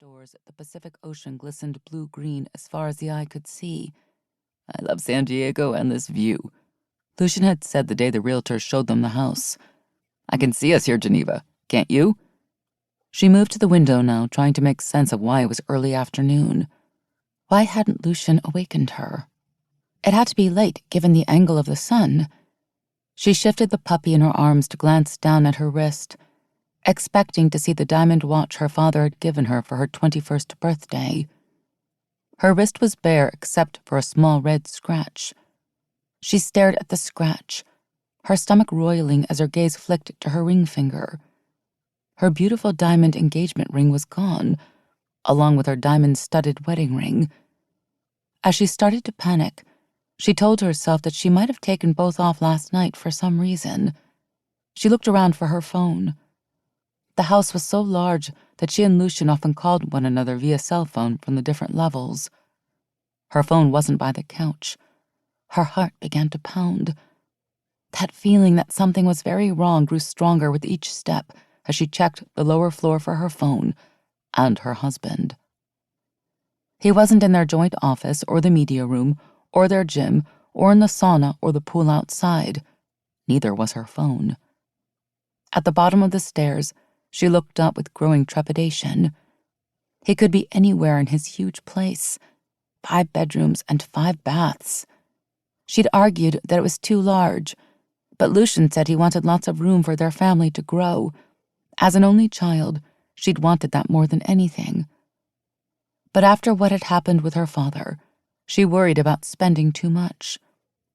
doors, the Pacific Ocean glistened blue-green as far as the eye could see. "I love San Diego and this view," Lucian had said the day the realtor showed them the house. "I can see us here, Geneva. Can't you?" She moved to the window now, trying to make sense of why it was early afternoon. Why hadn't Lucian awakened her? It had to be late, given the angle of the sun. She shifted the puppy in her arms to glance down at her wrist, expecting to see the diamond watch her father had given her for her 21st birthday. Her wrist was bare except for a small red scratch. She stared at the scratch, her stomach roiling as her gaze flicked to her ring finger. Her beautiful diamond engagement ring was gone, along with her diamond-studded wedding ring. As she started to panic, she told herself that she might have taken both off last night for some reason. She looked around for her phone. The house was so large that she and Lucian often called one another via cell phone from the different levels. Her phone wasn't by the couch. Her heart began to pound. That feeling that something was very wrong grew stronger with each step as she checked the lower floor for her phone and her husband. He wasn't in their joint office or the media room or their gym or in the sauna or the pool outside. Neither was her phone. At the bottom of the stairs, she looked up with growing trepidation. He could be anywhere in his huge place. 5 bedrooms and 5 baths. She'd argued that it was too large, but Lucian said he wanted lots of room for their family to grow. As an only child, she'd wanted that more than anything. But after what had happened with her father, she worried about spending too much.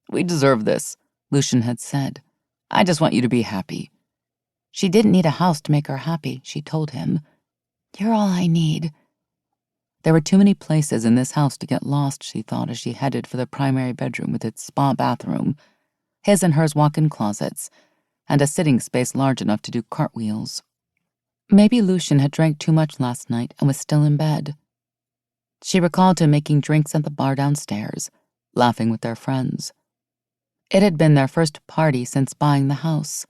"We deserve this," Lucian had said. "I just want you to be happy." She didn't need a house to make her happy, she told him. "You're all I need." There were too many places in this house to get lost, she thought, as she headed for the primary bedroom with its spa bathroom, his and hers walk-in closets, and a sitting space large enough to do cartwheels. Maybe Lucian had drank too much last night and was still in bed. She recalled him making drinks at the bar downstairs, laughing with their friends. It had been their first party since buying the house.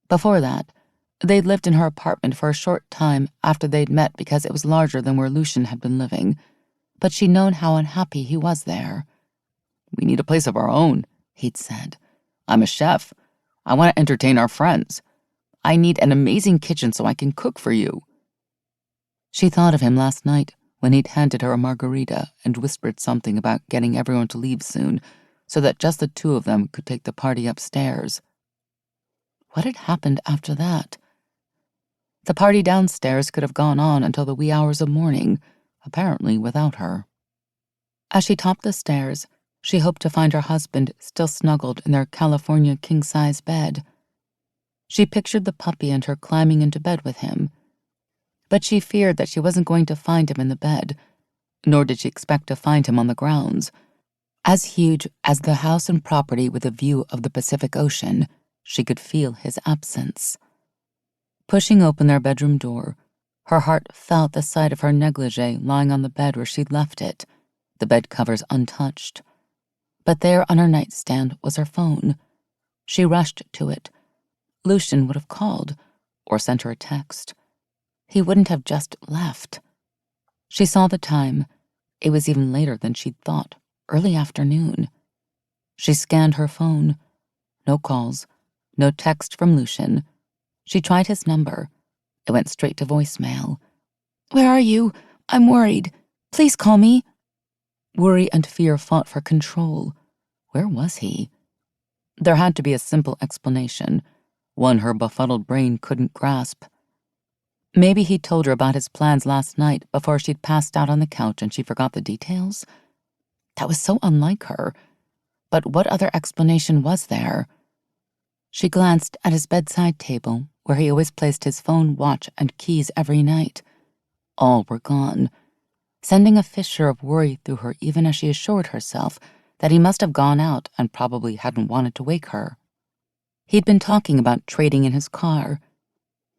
Before that, they'd lived in her apartment for a short time after they'd met because it was larger than where Lucian had been living, but she'd known how unhappy he was there. "We need a place of our own," he'd said. "I'm a chef. I want to entertain our friends. I need an amazing kitchen so I can cook for you." She thought of him last night when he'd handed her a margarita and whispered something about getting everyone to leave soon so that just the two of them could take the party upstairs. What had happened after that? The party downstairs could have gone on until the wee hours of morning, apparently without her. As she topped the stairs, she hoped to find her husband still snuggled in their California king-size bed. She pictured the puppy and her climbing into bed with him, but she feared that she wasn't going to find him in the bed, nor did she expect to find him on the grounds. As huge as the house and property with a view of the Pacific Ocean, she could feel his absence. Pushing open their bedroom door, her heart felt the sight of her negligee lying on the bed where she'd left it, the bed covers untouched. But there on her nightstand was her phone. She rushed to it. Lucian would have called, or sent her a text. He wouldn't have just left. She saw the time. It was even later than she'd thought, early afternoon. She scanned her phone. No calls, no text from Lucian. She tried his number. It went straight to voicemail. "Where are you? I'm worried. Please call me." Worry and fear fought for control. Where was he? There had to be a simple explanation, one her befuddled brain couldn't grasp. Maybe he told her about his plans last night before she'd passed out on the couch and she forgot the details? That was so unlike her. But what other explanation was there? She glanced at his bedside table, where he always placed his phone, watch, and keys every night. All were gone, sending a fissure of worry through her even as she assured herself that he must have gone out and probably hadn't wanted to wake her. He'd been talking about trading in his car.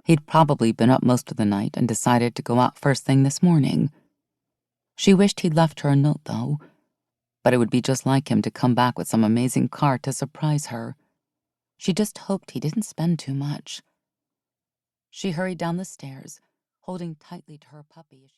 He'd probably been up most of the night and decided to go out first thing this morning. She wished he'd left her a note, though, but it would be just like him to come back with some amazing car to surprise her. She just hoped he didn't spend too much. She hurried down the stairs, holding tightly to her puppy as she